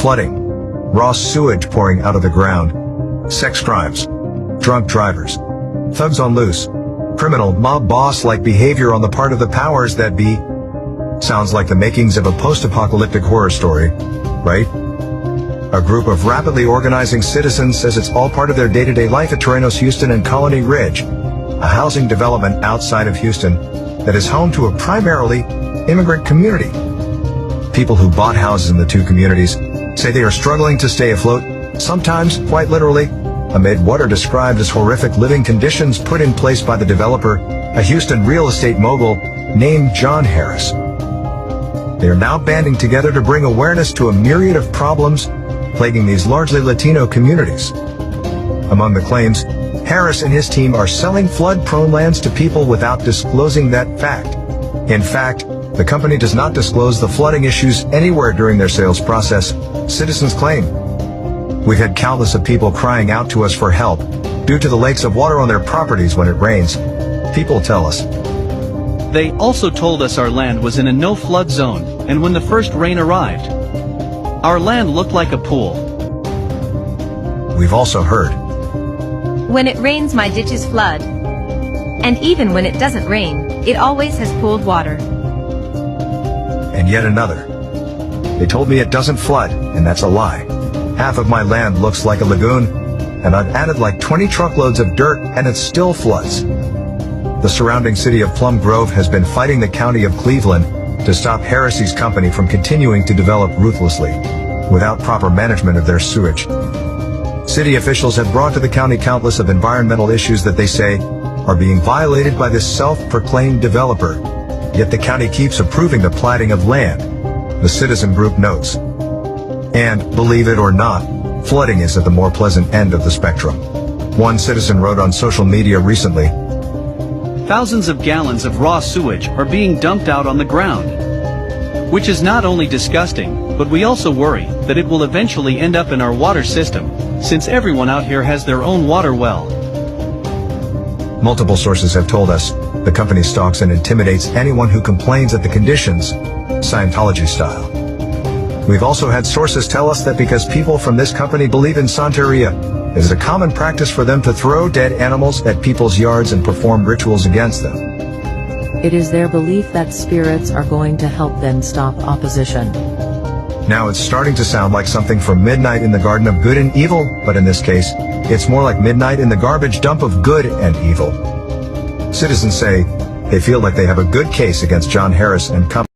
flooding, raw sewage pouring out of the ground, sex crimes, drunk drivers, thugs on loose, criminal mob boss-like behavior on the part of the powers that be. Sounds like the makings of a post-apocalyptic horror story, right? A group of rapidly organizing citizens says it's all part of their day-to-day life at Terrenos, Houston and Colony Ridge, a housing development outside of Houston that is home to a primarily immigrant community. People who bought houses in the two communities say they are struggling to stay afloat, sometimes quite literally, amid what are described as horrific living conditions put in place by the developer, a Houston real estate mogul named John Harris. They are now banding together to bring awareness to a myriad of problems plaguing these largely Latino communities. Among the claims, Harris and his team are selling flood-prone lands to people without disclosing that fact. In fact, the company does not disclose the flooding issues anywhere during their sales process, citizens claim. We've had countless of people crying out to us for help due to the lakes of water on their properties when it rains, people tell us. They also told us our land was in a no-flood zone, and when the first rain arrived, our land looked like a pool. We've also heard, when it rains, my ditches flood. And even when it doesn't rain, it always has pooled water. And yet another. They told me it doesn't flood, and that's a lie. Half of my land looks like a lagoon, and I've added like 20 truckloads of dirt, and it still floods. The surrounding city of Plum Grove has been fighting the county of Cleveland to stop Harris's company from continuing to develop ruthlessly, without proper management of their sewage. City officials have brought to the county countless of environmental issues that they say are being violated by this self-proclaimed developer, yet the county keeps approving the platting of land, the citizen group notes. And, believe it or not, flooding is at the more pleasant end of the spectrum. One citizen wrote on social media recently, thousands of gallons of raw sewage are being dumped out on the ground. Which is not only disgusting, but we also worry that it will eventually end up in our water system, since everyone out here has their own water well. Multiple sources have told us the company stalks and intimidates anyone who complains at the conditions, Scientology style. We've also had sources tell us that because people from this company believe in Santeria, it is a common practice for them to throw dead animals at people's yards and perform rituals against them. It is their belief that spirits are going to help them stop opposition. Now it's starting to sound like something from Midnight in the Garden of Good and Evil, but in this case, it's more like Midnight in the Garbage Dump of Good and Evil. Citizens say they feel like they have a good case against John Harris and company.